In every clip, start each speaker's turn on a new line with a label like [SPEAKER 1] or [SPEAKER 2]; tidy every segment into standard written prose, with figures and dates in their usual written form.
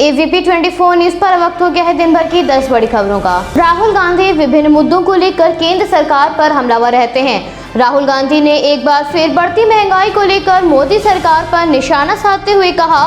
[SPEAKER 1] AVP 24 news पर वक्त हो गया है दिन भर की 10 बड़ी खबरों का। राहुल गांधी विभिन्न मुद्दों को लेकर केंद्र सरकार पर हमलावर रहते हैं। राहुल गांधी ने एक बार फिर बढ़ती महंगाई को लेकर मोदी सरकार पर निशाना साधते हुए कहा,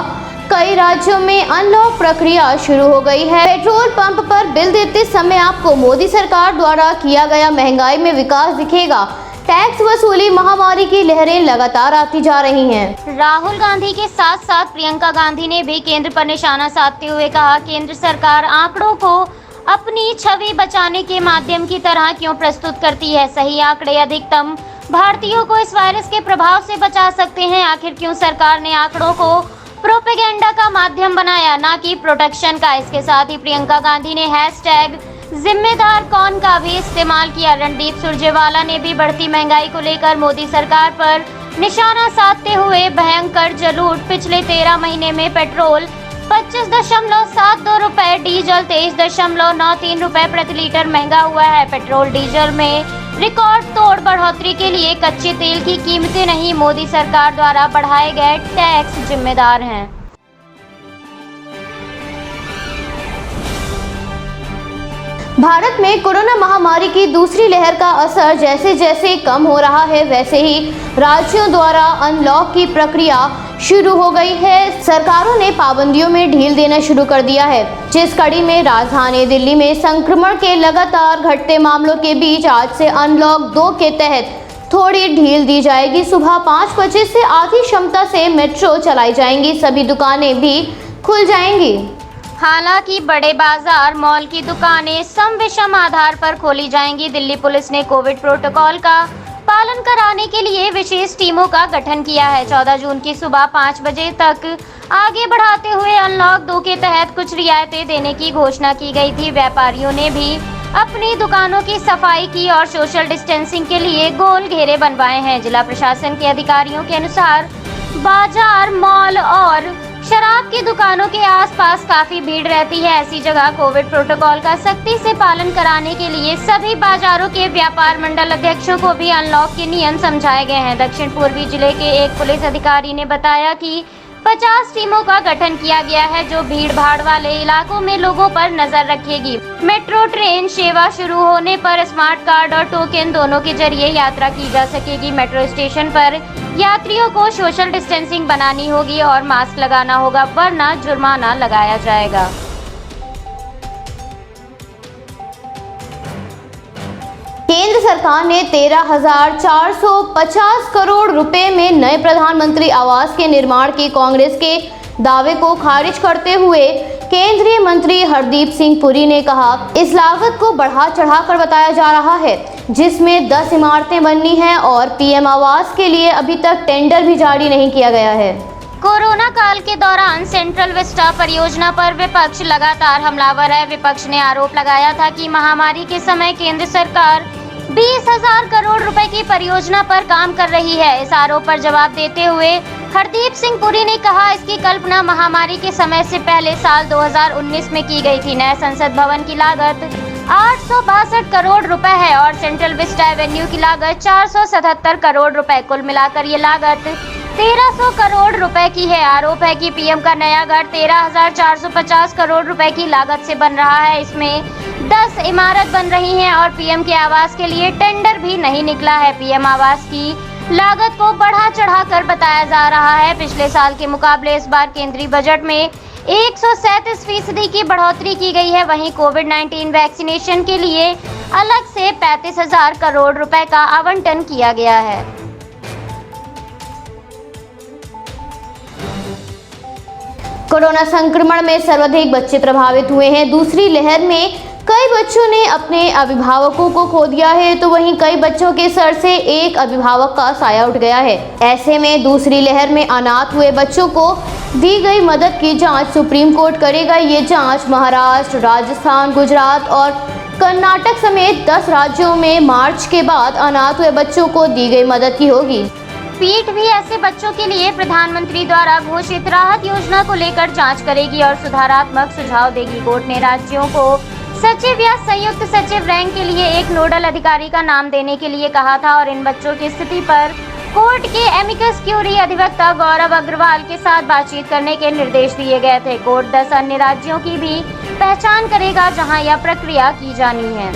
[SPEAKER 1] कई राज्यों में अनलॉक प्रक्रिया शुरू हो गई है। पेट्रोल पंप पर बिल देते समय आपको मोदी सरकार द्वारा किया गया महंगाई में विकास दिखेगा। टैक्स वसूली महामारी की लहरें लगातार आती जा रही हैं।
[SPEAKER 2] राहुल गांधी के साथ साथ प्रियंका गांधी ने भी केंद्र पर निशाना साधते हुए कहा, केंद्र सरकार आंकड़ों को अपनी छवि बचाने के माध्यम की तरह क्यों प्रस्तुत करती है। सही आंकड़े अधिकतम भारतीयों को इस वायरस के प्रभाव से बचा सकते हैं। आखिर क्यों सरकार ने आंकड़ों को प्रोपेगेंडा का माध्यम बनाया, ना कि प्रोटेक्शन का। इसके साथ ही प्रियंका गांधी ने हैशटैग जिम्मेदार कौन का भी इस्तेमाल किया। रणदीप सुरजेवाला ने भी बढ़ती महंगाई को लेकर मोदी सरकार पर निशाना साधते हुए भयंकर जलूट। पिछले 13 महीने में पेट्रोल 25.72 रुपए, डीजल 23.93 रुपए प्रति लीटर महंगा हुआ है। पेट्रोल डीजल में रिकॉर्ड तोड़ बढ़ोतरी के लिए कच्चे तेल की कीमतें नहीं, मोदी सरकार द्वारा बढ़ाए गए टैक्स जिम्मेदार हैं।
[SPEAKER 1] भारत में कोरोना महामारी की दूसरी लहर का असर जैसे जैसे कम हो रहा है, वैसे ही राज्यों द्वारा अनलॉक की प्रक्रिया शुरू हो गई है। सरकारों ने पाबंदियों में ढील देना शुरू कर दिया है, जिस कड़ी में राजधानी दिल्ली में संक्रमण के लगातार घटते मामलों के बीच आज से अनलॉक 2 के तहत थोड़ी ढील दी जाएगी। सुबह 5 बजे से आधी क्षमता से मेट्रो चलाई जाएंगी, सभी दुकानें भी खुल जाएंगी।
[SPEAKER 2] हालांकि बड़े बाजार, मॉल की दुकानें सम विषम आधार पर खोली जाएंगी। दिल्ली पुलिस ने कोविड प्रोटोकॉल का पालन कराने के लिए विशेष टीमों का गठन किया है। 14 जून की सुबह 5 बजे तक आगे बढ़ाते हुए अनलॉक 2 के तहत कुछ रियायतें देने की घोषणा की गई थी। व्यापारियों ने भी अपनी दुकानों की सफाई की और सोशल डिस्टेंसिंग के लिए गोल घेरे बनवाए हैं। जिला प्रशासन के अधिकारियों के अनुसार बाजार, मॉल और शराब की दुकानों के आसपास काफी भीड़ रहती है। ऐसी जगह कोविड प्रोटोकॉल का सख्ती से पालन कराने के लिए सभी बाजारों के व्यापार मंडल अध्यक्षों को भी अनलॉक के नियम समझाए गए हैं। दक्षिण पूर्वी जिले के एक पुलिस अधिकारी ने बताया कि 50 टीमों का गठन किया गया है, जो भीड़ भाड़ वाले इलाकों में लोगों पर नजर रखेगी। मेट्रो ट्रेन सेवा शुरू होने पर स्मार्ट कार्ड और टोकन दोनों के जरिए यात्रा की जा सकेगी। मेट्रो स्टेशन पर यात्रियों को सोशल डिस्टेंसिंग बनानी होगी और मास्क लगाना होगा, वरना जुर्माना लगाया जाएगा।
[SPEAKER 1] केंद्र सरकार ने 13,450 करोड़ रुपए में नए प्रधानमंत्री आवास के निर्माण के कांग्रेस के दावे को खारिज करते हुए केंद्रीय मंत्री हरदीप सिंह पुरी ने कहा, इस लागत को बढ़ा चढ़ाकर बताया जा रहा है, जिसमें 10 इमारतें बननी हैं और पीएम आवास के लिए अभी तक टेंडर भी जारी नहीं किया गया है।
[SPEAKER 2] कोरोना काल के दौरान सेंट्रल विस्टा परियोजना पर विपक्ष लगातार हमलावर है। विपक्ष ने आरोप लगाया था कि महामारी के समय केंद्र सरकार 20,000 करोड़ रुपए की परियोजना पर काम कर रही है। इस आरोप पर जवाब देते हुए हरदीप सिंह पुरी ने कहा, इसकी कल्पना महामारी के समय से पहले साल 2019 में की गई थी। नए संसद भवन की लागत 862 करोड़ रुपए है और सेंट्रल विस्टा एवेन्यू की लागत 477 करोड़ रुपए। कुल मिलाकर ये लागत 1300 करोड़ रुपए की है। आरोप है कि पीएम का नया घर 13,450 करोड़ रुपए की लागत से बन रहा है। इसमें 10 इमारत बन रही हैं और पीएम के आवास के लिए टेंडर भी नहीं निकला है। पीएम आवास की लागत को बढ़ा चढ़ाकर बताया जा रहा है। पिछले साल के मुकाबले इस बार केंद्रीय बजट में 137% की बढ़ोतरी की गई है। वहीं कोविड-19 वैक्सीनेशन के लिए अलग से 35,000 करोड़ रुपए का आवंटन किया गया है।
[SPEAKER 1] कोरोना संक्रमण में सर्वाधिक बच्चे प्रभावित हुए हैं। दूसरी लहर में कई बच्चों ने अपने अभिभावकों को खो दिया है, तो वहीं कई बच्चों के सर से एक अभिभावक का साया उठ गया है। ऐसे में दूसरी लहर में अनाथ हुए बच्चों को दी गई मदद की जांच सुप्रीम कोर्ट करेगा। ये जांच महाराष्ट्र, राजस्थान, गुजरात और कर्नाटक समेत 10 राज्यों में मार्च के बाद अनाथ हुए बच्चों को दी गई मदद की होगी।
[SPEAKER 2] पीठ भी ऐसे बच्चों के लिए प्रधानमंत्री द्वारा घोषित राहत योजना को लेकर जांच करेगी और सुधारात्मक सुझाव देगी। कोर्ट ने राज्यों को सचिव या संयुक्त सचिव रैंक के लिए एक नोडल अधिकारी का नाम देने के लिए कहा था और इन बच्चों की स्थिति पर कोर्ट के एमिकस क्यूरी अधिवक्ता गौरव अग्रवाल के साथ बातचीत करने के निर्देश दिए गए थे। कोर्ट 10 अन्य राज्यों की भी पहचान करेगा जहां यह प्रक्रिया की जानी है।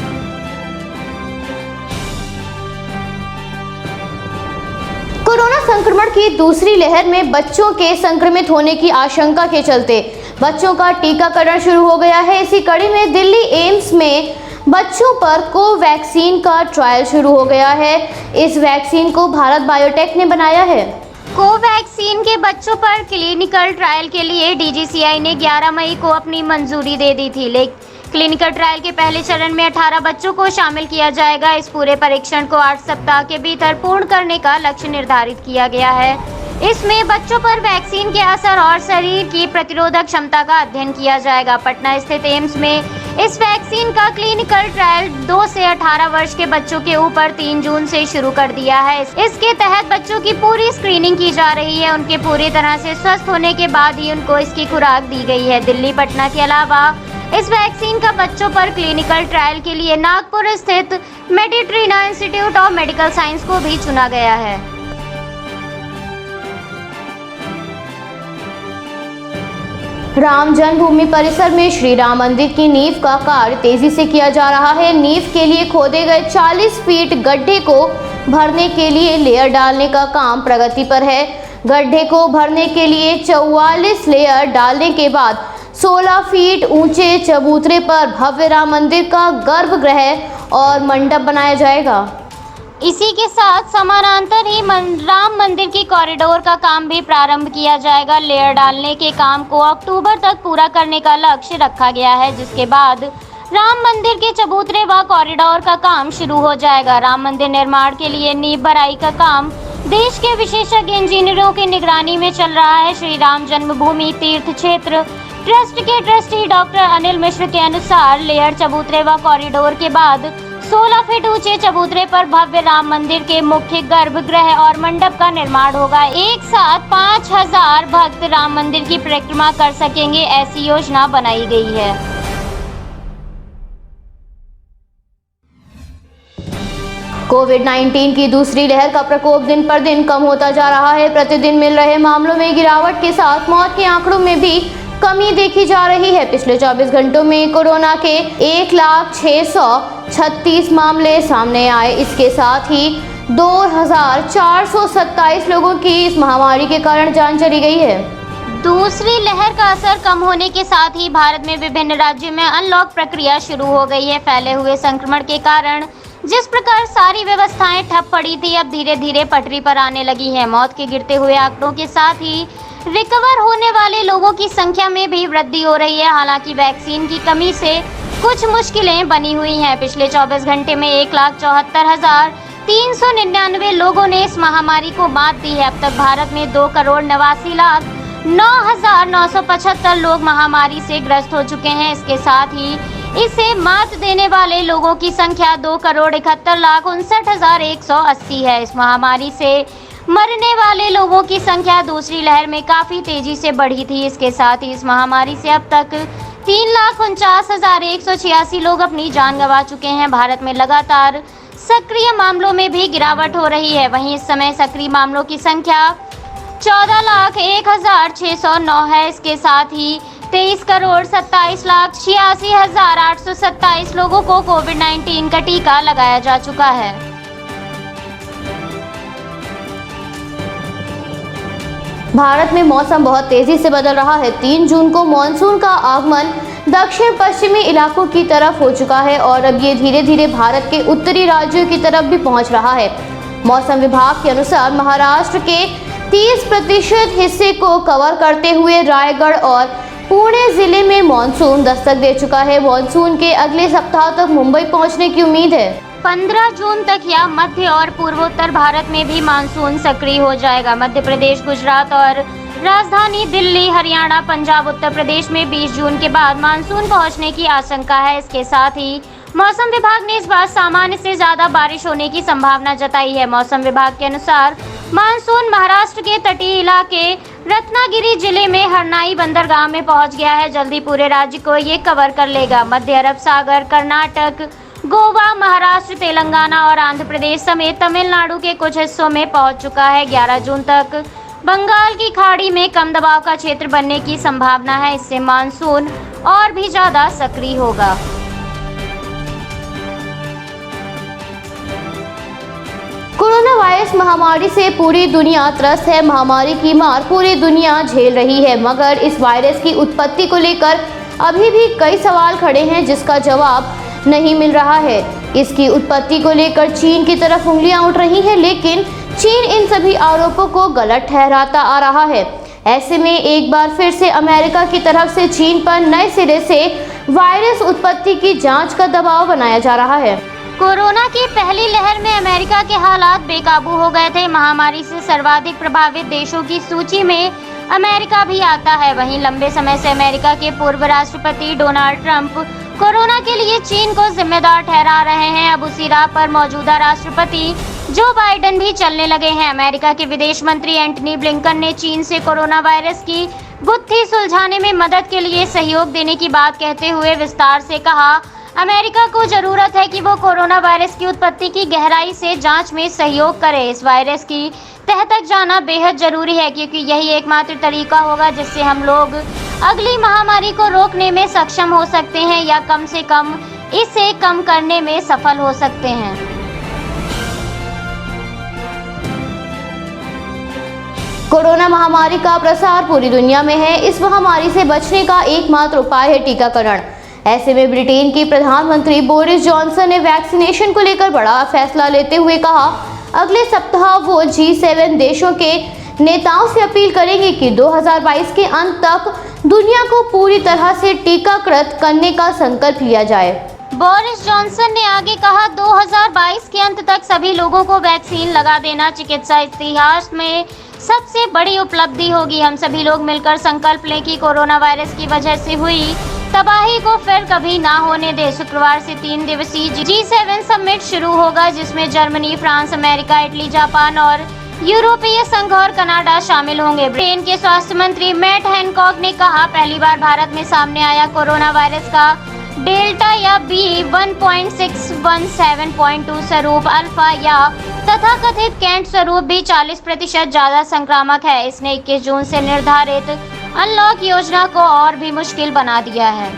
[SPEAKER 1] कोरोना संक्रमण की दूसरी लहर में बच्चों के संक्रमित होने की आशंका के चलते बच्चों का टीकाकरण शुरू हो गया है। इसी कड़ी में दिल्ली एम्स में बच्चों पर कोवैक्सीन का ट्रायल शुरू हो गया है। इस वैक्सीन को भारत बायोटेक ने बनाया है।
[SPEAKER 2] कोवैक्सीन के बच्चों पर क्लिनिकल ट्रायल के लिए डीजीसीआई ने 11 मई को अपनी मंजूरी दे दी थी। लेकिन क्लिनिकल ट्रायल के पहले चरण में 18 बच्चों को शामिल किया जाएगा। इस पूरे परीक्षण को 8 सप्ताह के भीतर पूर्ण करने का लक्ष्य निर्धारित किया गया है। इसमें बच्चों पर वैक्सीन के असर और शरीर की प्रतिरोधक क्षमता का अध्ययन किया जाएगा। पटना स्थित एम्स में इस वैक्सीन का क्लिनिकल ट्रायल 2 से 18 वर्ष के बच्चों के ऊपर 3 जून से शुरू कर दिया है। इसके तहत बच्चों की पूरी स्क्रीनिंग की जा रही है। उनके पूरी तरह से स्वस्थ होने के बाद ही उनको इसकी खुराक दी गई है। दिल्ली, पटना के अलावा इस वैक्सीन का बच्चों पर क्लिनिकल ट्रायल के लिए नागपुर स्थित Meditrina institute of medical science को भी चुना गया है।
[SPEAKER 1] राम जन्मभूमि परिसर में श्री राम मंदिर की नींव का कार्य तेजी से किया जा रहा है। नींव के लिए खोदे गए 40 फीट गड्ढे को भरने के लिए लेयर डालने का काम प्रगति पर है। गड्ढे को भरने के लिए 44 लेयर डालने के बाद 16 फीट ऊंचे चबूतरे पर भव्य राम मंदिर का गर्भगृह और मंडप बनाया जाएगा।
[SPEAKER 2] इसी के साथ समानांतर ही राम मंदिर की कॉरिडोर का काम भी प्रारंभ किया जाएगा। लेयर डालने के काम को अक्टूबर तक पूरा करने का लक्ष्य रखा गया है, जिसके बाद राम मंदिर के चबूतरे व कॉरिडोर का काम शुरू हो जाएगा। राम मंदिर निर्माण के लिए नींव भराई का काम देश के विशेषज्ञ इंजीनियरों की निगरानी में चल रहा है। श्री राम जन्मभूमि तीर्थ क्षेत्र ट्रस्ट के ट्रस्टी डॉक्टर अनिल मिश्र के अनुसार लेयर चबूतरे व कॉरिडोर के बाद 16 फीट ऊंचे चबूतरे पर भव्य राम मंदिर के मुख्य गर्भगृह और मंडप का निर्माण होगा। एक साथ 5000 भक्त राम मंदिर की परिक्रमा कर सकेंगे, ऐसी योजना बनाई गई है।
[SPEAKER 1] कोविड-19 की दूसरी लहर का प्रकोप दिन पर दिन कम होता जा रहा है। प्रतिदिन मिल रहे मामलों में गिरावट के साथ मौत के आंकड़ों में भी कमी देखी जा रही है। पिछले 24 घंटों में कोरोना के 1,06,36 मामले सामने आए। इसके साथ ही 2,427 लोगों की इस महामारी के कारण जान चली गई है।
[SPEAKER 2] दूसरी लहर का असर कम होने के साथ ही भारत में विभिन्न राज्यों में अनलॉक प्रक्रिया शुरू हो गई है। फैले हुए संक्रमण के कारण जिस प्रकार सारी व्यवस्थाएं ठप पड़ी थी, अब धीरे धीरे पटरी पर आने लगी है। मौत के गिरते हुए आंकड़ों के साथ ही रिकवर होने वाले लोगों की संख्या में भी वृद्धि हो रही है। हालांकि वैक्सीन की कमी से कुछ मुश्किलें बनी हुई हैं। पिछले 24 घंटे में 1,74,399 लोगों ने इस महामारी को मात दी है। अब तक भारत में 2,89,09,975 लोग महामारी से ग्रस्त हो चुके हैं। इसके साथ ही इसे मात देने वाले लोगों की संख्या 2,71,59,180 है। इस महामारी से मरने वाले लोगों की संख्या दूसरी लहर में काफी तेजी से बढ़ी थी। इसके साथ ही इस महामारी से अब तक 3,49,186 लोग अपनी जान गंवा चुके हैं। भारत में लगातार सक्रिय मामलों में भी गिरावट हो रही है। वहीं इस समय सक्रिय मामलों की संख्या 14,01,609 है। इसके साथ ही 23,27,86,827 लोगों को कोविड-19 का टीका लगाया जा चुका है।
[SPEAKER 1] भारत में मौसम बहुत तेजी से बदल रहा है। 3 जून को मानसून का आगमन दक्षिण पश्चिमी इलाकों की तरफ हो चुका है और अब ये धीरे धीरे भारत के उत्तरी राज्यों की तरफ भी पहुंच रहा है। मौसम विभाग के अनुसार महाराष्ट्र के 30% हिस्से को कवर करते हुए रायगढ़ और पुणे जिले में मानसून दस्तक दे चुका है। मानसून के अगले सप्ताह तक मुंबई पहुंचने की उम्मीद है।
[SPEAKER 2] 15 जून तक या मध्य और पूर्वोत्तर भारत में भी मानसून सक्रिय हो जाएगा। मध्य प्रदेश, गुजरात और राजधानी दिल्ली, हरियाणा, पंजाब, उत्तर प्रदेश में 20 जून के बाद मानसून पहुंचने की आशंका है। इसके साथ ही मौसम विभाग ने इस बार सामान्य से ज्यादा बारिश होने की संभावना जताई है। मौसम विभाग के अनुसार मानसून महाराष्ट्र के तटीय इलाके रत्नागिरी जिले में हरनाई बंदरगाह में पहुंच गया है। जल्दी पूरे राज्य को ये कवर कर लेगा। मध्य अरब सागर, कर्नाटक, गोवा, महाराष्ट्र, तेलंगाना और आंध्र प्रदेश समेत तमिलनाडु के कुछ हिस्सों में पहुंच चुका है। 11 जून तक बंगाल की खाड़ी में कम दबाव का क्षेत्र बनने की संभावना है। इससे मानसून और भी ज्यादा सक्रिय होगा।
[SPEAKER 1] कोरोना वायरस महामारी से पूरी दुनिया त्रस्त है। महामारी की मार पूरी दुनिया झेल रही है, मगर इस वायरस की उत्पत्ति को लेकर अभी भी कई सवाल खड़े हैं जिसका जवाब नहीं मिल रहा है। इसकी उत्पत्ति को लेकर चीन की तरफ उंगलियां उठ रही हैं, लेकिन चीन इन सभी आरोपों को गलत ठहराता आ रहा है। ऐसे में एक बार फिर से अमेरिका की तरफ से चीन पर नए सिरे से वायरस उत्पत्ति की जांच का दबाव बनाया जा रहा है।
[SPEAKER 2] कोरोना की पहली लहर में अमेरिका के हालात बेकाबू हो गए थे। महामारी से सर्वाधिक प्रभावित देशों की सूची में अमेरिका भी आता है। वहीं लंबे समय से अमेरिका के पूर्व राष्ट्रपति डोनाल्ड ट्रंप कोरोना के लिए चीन को जिम्मेदार ठहरा रहे हैं। अब उसी राह पर मौजूदा राष्ट्रपति जो बाइडेन भी चलने लगे हैं। अमेरिका के विदेश मंत्री एंटनी ब्लिंकन ने चीन से कोरोना वायरस की गुत्थी सुलझाने में मदद के लिए सहयोग देने की बात कहते हुए विस्तार से कहा, अमेरिका को जरूरत है कि वो कोरोना वायरस की उत्पत्ति की गहराई से जांच में सहयोग करे। इस वायरस की तह तक जाना बेहद जरूरी है, क्योंकि यही एकमात्र तरीका होगा जिससे हम लोग अगली महामारी को रोकने में सक्षम हो सकते हैं या कम से कम इसे कम करने में सफल हो सकते हैं।
[SPEAKER 1] कोरोना महामारी का प्रसार पूरी दुनिया में है। इस महामारी से बचने का एकमात्र उपाय है टीकाकरण। ऐसे में ब्रिटेन के प्रधानमंत्री बोरिस जॉनसन ने वैक्सीनेशन को लेकर बड़ा फैसला लेते हुए कहा, अगले सप्ताह वो G7 देशों के नेताओं से अपील करेंगे कि 2022 के अंत तक दुनिया को पूरी तरह से टीकाकृत करने का संकल्प लिया जाए।
[SPEAKER 2] बोरिस जॉनसन ने आगे कहा, 2022 के अंत तक सभी लोगों को वैक्सीन लगा देना चिकित्सा इतिहास में सबसे बड़ी उपलब्धि होगी। हम सभी लोग मिलकर संकल्प लें कि कोरोना वायरस की वजह से हुई तबाही को फिर कभी ना होने दे। शुक्रवार से 3 दिवसीय G7 समिट शुरू होगा, जिसमें Germany, France, America, Italy, Japan और यूरोपीय संघ और कनाडा शामिल होंगे। ब्रिटेन के स्वास्थ्य मंत्री मैट हैनकॉक ने कहा, पहली बार भारत में सामने आया कोरोना वायरस का डेल्टा या B1.617.2 स्वरूप, अल्फा या तथाकथित कैंट स्वरूप भी 40% ज्यादा संक्रामक है। इसने 21 जून से निर्धारित अनलॉक योजना को और भी मुश्किल बना दिया है।